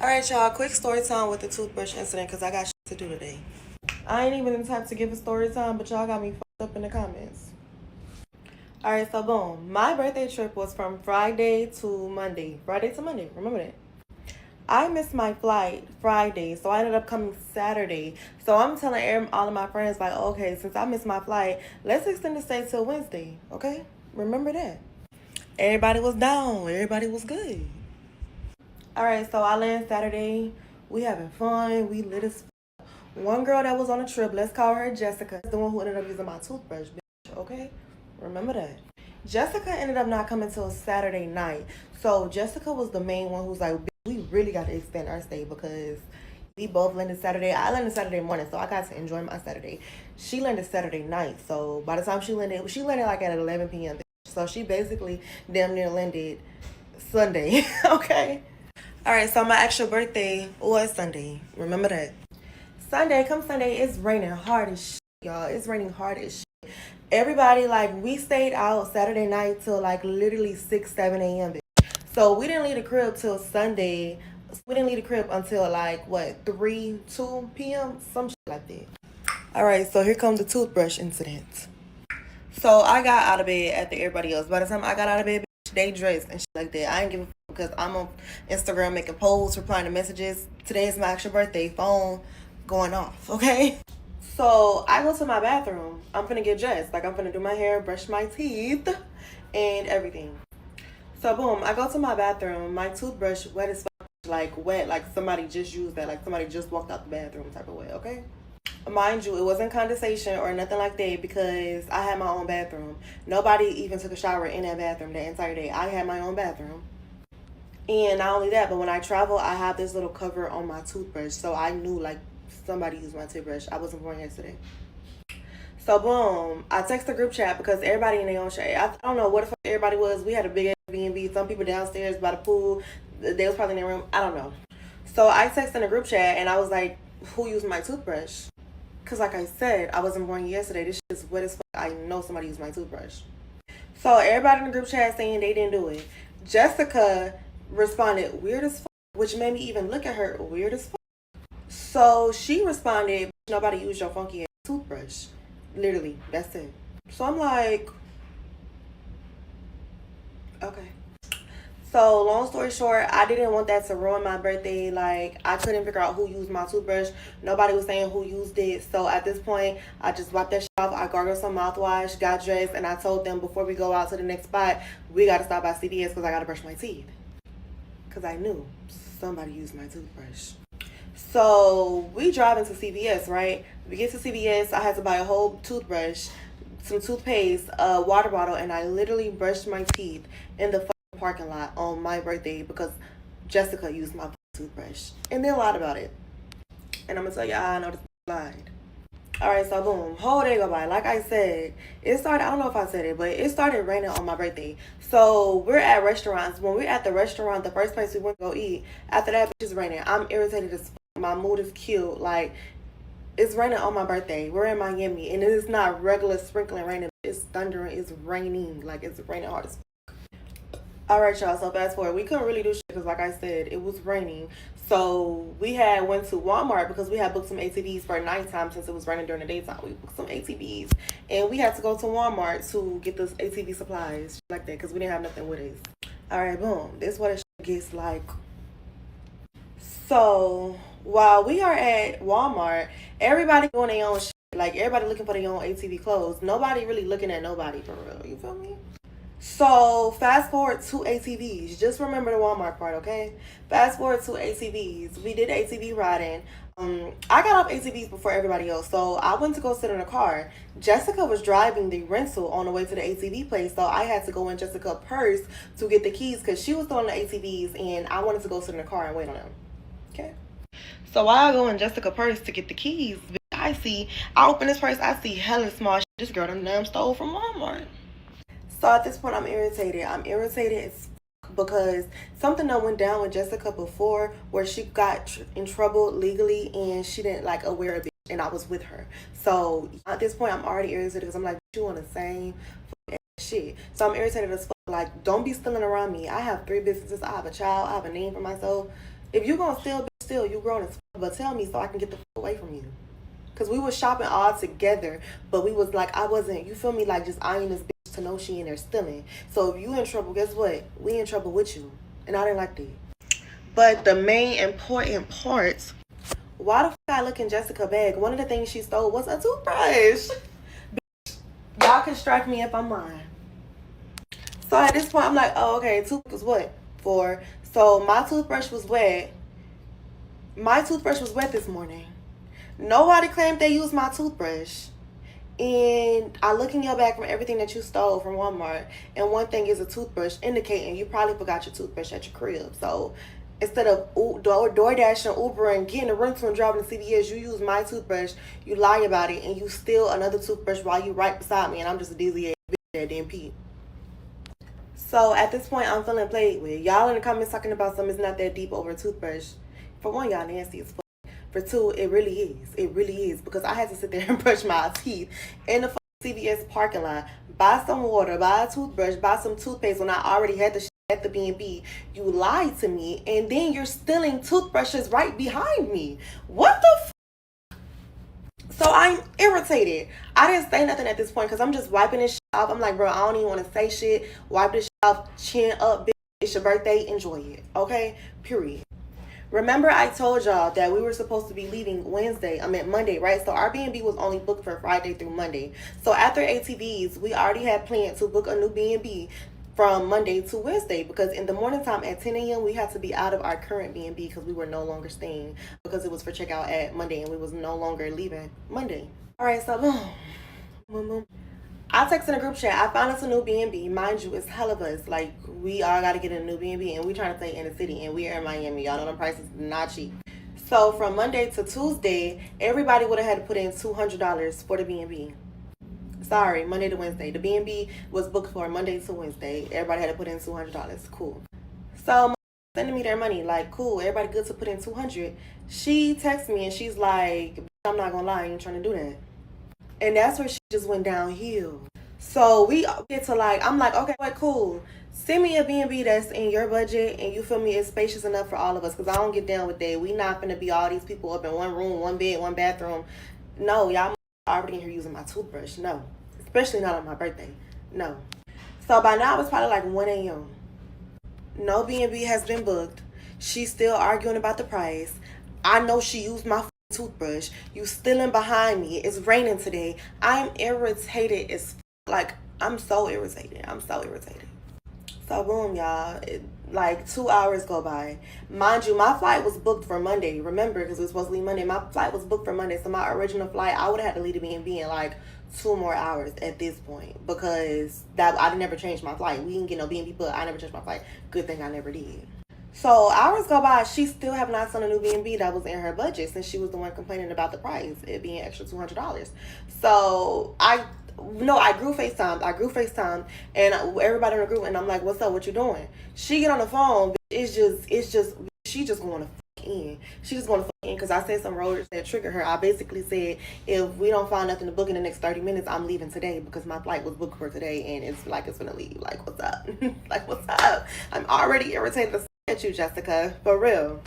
Alright, y'all, quick story time with the toothbrush incident because I got shit to do today. I ain't even the type to give a story time, but y'all got me fucked up in the comments. Alright, so boom. My birthday trip was from Friday to Monday. Remember that. I missed my flight Friday, so I ended up coming Saturday. So I'm telling all of my friends, like, okay, since I missed my flight, let's extend the stay till Wednesday, okay? Remember that. Everybody was down. Everybody was good. Alright, so I land Saturday. We having fun. We lit as fuck. One girl that was on a trip, let's call her Jessica, is the one who ended up using my toothbrush, bitch, okay? Remember that. Jessica ended up not coming till Saturday night. So Jessica was the main one who's like, we really got to extend our stay because we both landed Saturday. I landed Saturday morning, so I got to enjoy my Saturday. She landed Saturday night, so by the time she landed like at 11 p.m. So she basically damn near landed Sunday, okay? All right, so my actual birthday was Sunday. Remember that. Come Sunday, it's raining hard as shit, y'all. It's raining hard as shit. Everybody, like, we stayed out Saturday night till, like, literally 6, 7 a.m. So we didn't leave the crib till Sunday. We didn't leave the crib until, like, what, 3, 2 p.m.? Some shit like that. All right, so here comes the toothbrush incident. So I got out of bed after everybody else. By the time I got out of bed, they dressed and shit like that. I ain't give a fuck because I'm on Instagram making posts, replying to messages. Today is my actual birthday. Phone going off, okay? So I go to my bathroom. I'm finna get dressed. Like, I'm finna do my hair, brush my teeth, and everything. So boom, I go to my bathroom. My toothbrush wet as fuck, like wet, like somebody just used that, like somebody just walked out the bathroom type of way, okay? Mind you, it wasn't condensation or nothing like that because I had my own bathroom. Nobody even took a shower in that bathroom that entire day. I had my own bathroom. And not only that, but when I travel, I have this little cover on my toothbrush. So I knew, like, somebody used my toothbrush. I wasn't born yesterday. So, boom, I text the group chat because everybody in their own shade. I don't know what the fuck everybody was. We had a big Airbnb. Some people downstairs by the pool. They was probably in their room. I don't know. So I texted in the group chat, and I was like, who used my toothbrush? Because like I said, I wasn't born yesterday. This shit is wet as fuck. I know somebody used my toothbrush. So everybody in the group chat saying they didn't do it. Jessica responded, weird as fuck, which made me even look at her, weird as fuck. So she responded, nobody used your funky ass toothbrush. Literally, that's it. So I'm like, okay. So long story short, I didn't want that to ruin my birthday. Like, I couldn't figure out who used my toothbrush. Nobody was saying who used it. So at this point, I just wiped that shit off. I gargled some mouthwash, got dressed, and I told them before we go out to the next spot, we got to stop by CVS because I got to brush my teeth. Because I knew somebody used my toothbrush. So we drive into CVS, right? We get to CVS. I had to buy a whole toothbrush, some toothpaste, a water bottle, and I literally brushed my teeth in the parking lot on my birthday because Jessica used my toothbrush and then lied about it. And I'm gonna tell y'all, I know this lied. Alright, so boom, whole day go by. Like I said, it started, I don't know if I said it, but it started raining on my birthday. So we're at restaurants. When we're at the restaurant, the first place we went to go eat, after that, it's raining. I'm irritated as fuck. My mood is killed. Like, it's raining on my birthday. We're in Miami, and it is not regular sprinkling raining. It's thundering. It's raining. Like, it's raining hard as fuck. Alright, y'all, so fast forward. We couldn't really do shit because, like I said, it was raining. So we went to Walmart because we had booked some ATVs for nighttime since it was raining during the daytime. We booked some ATVs, and we had to go to Walmart to get those ATV supplies like that because we didn't have nothing with us. Alright, boom. This is what it gets like. So while we are at Walmart, everybody doing their own shit. Like, everybody looking for their own ATV clothes. Nobody really looking at nobody for real. You feel me? So fast forward to ATVs. Just remember the Walmart part, okay? Fast forward to ATVs. We did ATV riding. I got off ATVs before everybody else, so I went to go sit in a car. Jessica was driving the rental on the way to the ATV place, so I had to go in Jessica's purse to get the keys because she was throwing the ATVs, and I wanted to go sit in the car and wait on them. Okay? So while I go in Jessica's purse to get the keys, I open this purse, I see hella small shit. This girl done stole from Walmart. So at this point, I'm irritated. As because something that went down with Jessica before where she got in trouble legally and she didn't like aware of it, and I was with her. So at this point, I'm already irritated because I'm like, you on the same shit. So I'm irritated as fuck. Like, don't be stealing around me. I have 3 businesses. I have a child. I have a name for myself. If you gonna steal, steal. You grown as fuck. But tell me so I can get the fuck away from you. Because we was shopping all together. But we was like, I wasn't, you feel me, like just eyeing this bitch to know she in there stealing. So if you in trouble, guess what? We in trouble with you. And I didn't like that. But the main important part, why the fuck I look in Jessica's bag? One of the things she stole was a toothbrush. Y'all can strike me if I'm lying. So at this point, I'm like, oh, okay, toothbrush was what? For, so my toothbrush was wet. My toothbrush was wet this morning. Nobody claimed they used my toothbrush. And I look in your bag from everything that you stole from Walmart. And one thing is a toothbrush, indicating you probably forgot your toothbrush at your crib. So instead of DoorDash and Uber and getting a rental and driving to CVS, you use my toothbrush, you lie about it, and you steal another toothbrush while you right beside me, and I'm just a dizzy ass bitch that didn't pee. So at this point, I'm feeling played with. Y'all in the comments talking about something is not that deep over a toothbrush. For one, y'all nasty as fuck. For two, it really is. It really is. Because I had to sit there and brush my teeth in the CVS parking lot, buy some water, buy a toothbrush, buy some toothpaste when I already had the shit at the B&B. You lied to me, and then you're stealing toothbrushes right behind me. What the f? So I'm irritated. I didn't say nothing at this point because I'm just wiping this shit off. I'm like, bro, I don't even want to say shit. Wipe this shit off, chin up, bitch. It's your birthday. Enjoy it. Okay? Period. Remember, I told y'all that we were supposed to be leaving Monday, right? So our B&B was only booked for Friday through Monday. So after ATVs, we already had planned to book a new B&B from Monday to Wednesday, because in the morning time at 10 a.m. we had to be out of our current B&B because we were no longer staying, because it was for checkout at Monday and we was no longer leaving Monday. All right, so boom. I texted in a group chat. I found us a new B&B. Mind you, it's hell of us. Like, we all got to get in a new B&B, and we trying to stay in the city, and we are in Miami. Y'all know them prices not cheap. So from Monday to Tuesday, everybody would have had to put in $200 for the B&B. Sorry, Monday to Wednesday. The B&B was booked for Monday to Wednesday. Everybody had to put in $200. Cool. So sending me their money, like, cool. Everybody good to put in $200. She texts me, and she's like, I'm not gonna lie, I ain't trying to do that. And that's where she just went downhill. So we get to like, I'm like, okay, wait, cool. Send me a B&B that's in your budget, and you feel me, it's spacious enough for all of us, because I don't get down with that. We not gonna be all these people up in one room, one bed, one bathroom. No, y'all already in here using my toothbrush. No. Especially not on my birthday. No. So by now it's probably like 1 a.m. No B&B has been booked. She's still arguing about the price. I know she used my toothbrush. You stealing behind me. It's raining today. I'm irritated as like, I'm so irritated. So boom, y'all, like 2 hours go by. Mind you, my flight was booked for Monday. Remember, because it was supposed to leave Monday. My flight was booked for Monday. So my original flight, I would have had to leave the B&B in like 2 more hours at this point, because that I never changed my flight. We didn't get no B&B, but I never changed my flight. Good thing I never did. So hours go by, she still have not seen a new B&B that was in her budget, since she was the one complaining about the price, it being extra $200. So I grew FaceTime, and everybody in the group, and I'm like, what's up, what you doing? She get on the phone, she just going to fuck in. She just going to fuck in, because I said some words that triggered her. I basically said, if we don't find nothing to book in the next 30 minutes, I'm leaving today, because my flight was booked for today, and it's like it's gonna leave. Like, what's up? Like, what's up? I'm already irritated at you, Jessica, for real.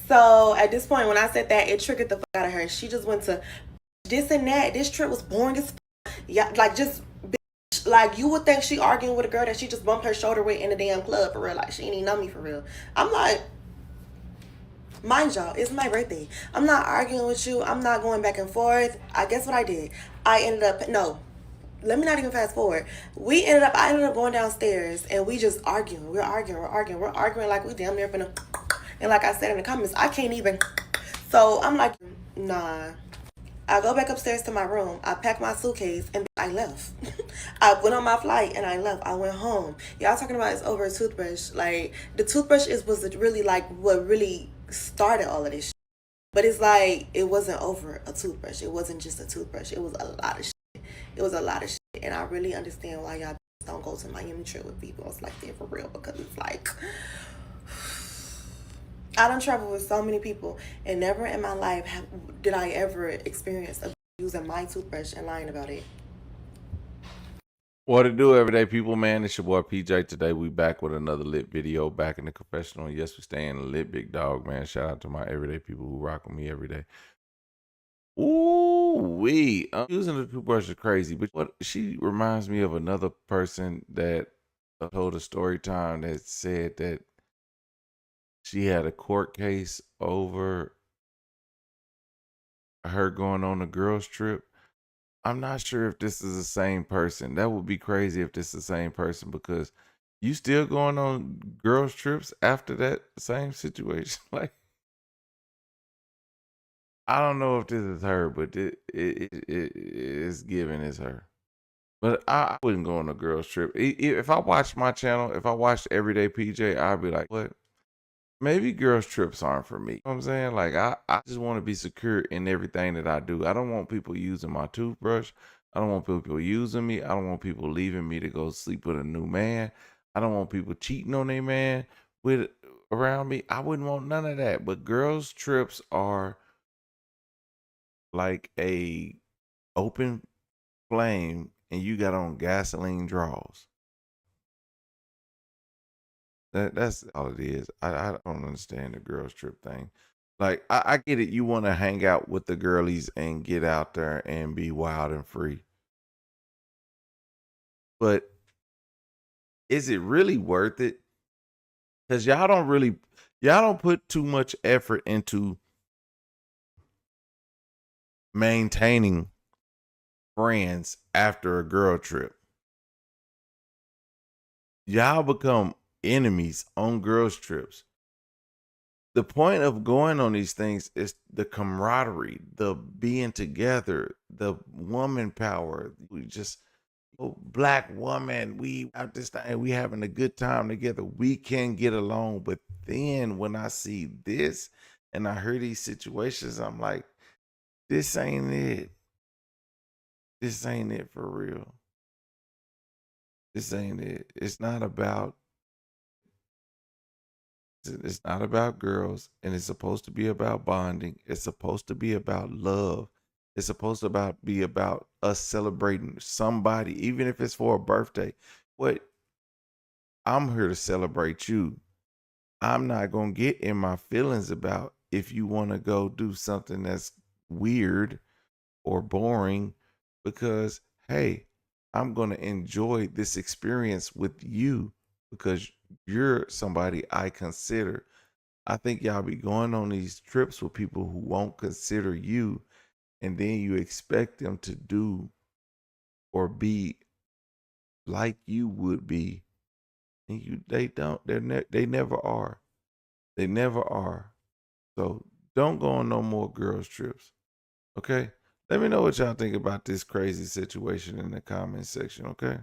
So at this point, when I said that, it triggered the fuck out of her. She just went to this and that. This trip was boring as fuck. Yeah, like, just bitch, like, you would think she arguing with a girl that she just bumped her shoulder with in the damn club, for real. Like, she ain't even know me, for real. I'm like, mind y'all, it's my birthday. I'm not arguing with you. I'm not going back and forth. I guess what I did, I ended up, no, let me not even fast forward. I ended up going downstairs, and we just arguing. We're arguing like we damn near finna. And like I said in the comments, I can't even. So I'm like, nah. I go back upstairs to my room. I pack my suitcase, and I left. I went on my flight, and I left. I went home. Y'all talking about it's over a toothbrush. Like, the toothbrush was really like what really started all of this shit. But it's like, it wasn't over a toothbrush. It wasn't just a toothbrush. It was a lot of shit. It was a lot of shit, and I really understand why y'all don't go to Miami trip with people. It's like that for real, because it's like, I done traveled with so many people, and never in my life did I ever experience using my toothbrush and lying about it. What to do, everyday people, man? It's your boy PJ. Today we back with another lit video, back in the confessional. And yes, we staying lit, big dog, man. Shout out to my everyday people who rock with me every day. Ooh, using the toothbrush is crazy, but what she reminds me of another person that told a story time that said that she had a court case over her going on a girls trip. I'm not sure if this is the same person. That would be crazy if this is the same person, because you still going on girls trips after that same situation. Like, I don't know if this is her, but it is given as her. But I wouldn't go on a girls trip. If I watched my channel, if I watched Everyday PJ, I'd be like, what? Maybe girls trips aren't for me. You know what I'm saying? Like, I just want to be secure in everything that I do. I don't want people using my toothbrush. I don't want people using me. I don't want people leaving me to go sleep with a new man. I don't want people cheating on their man with around me. I wouldn't want none of that. But girls trips are like a open flame and you got on gasoline draws. That's all it is. I don't understand the girls trip thing. Like, I get it. You want to hang out with the girlies and get out there and be wild and free. But is it really worth it? Because y'all don't put too much effort into maintaining friends after a girl trip. Y'all become enemies on girls trips. The point of going on these things is the camaraderie, the being together, the woman power. We just, oh, black woman, we out this thing, we having a good time together. We can get along. But then when I see this and I hear these situations, I'm like, this ain't it. This ain't it for real. This ain't it. It's not about girls, and it's supposed to be about bonding. It's supposed to be about love. It's supposed to be about us celebrating somebody, even if it's for a birthday. What, I'm here to celebrate you. I'm not gonna get in my feelings about if you want to go do something that's weird or boring, because hey, I'm gonna enjoy this experience with you because you're somebody I consider. I think y'all be going on these trips with people who won't consider you, and then you expect them to do or be like you would be, and they don't. They never are. They never are. So don't go on no more girls trips. Okay? Let me know what y'all think about this crazy situation in the comment section. Okay?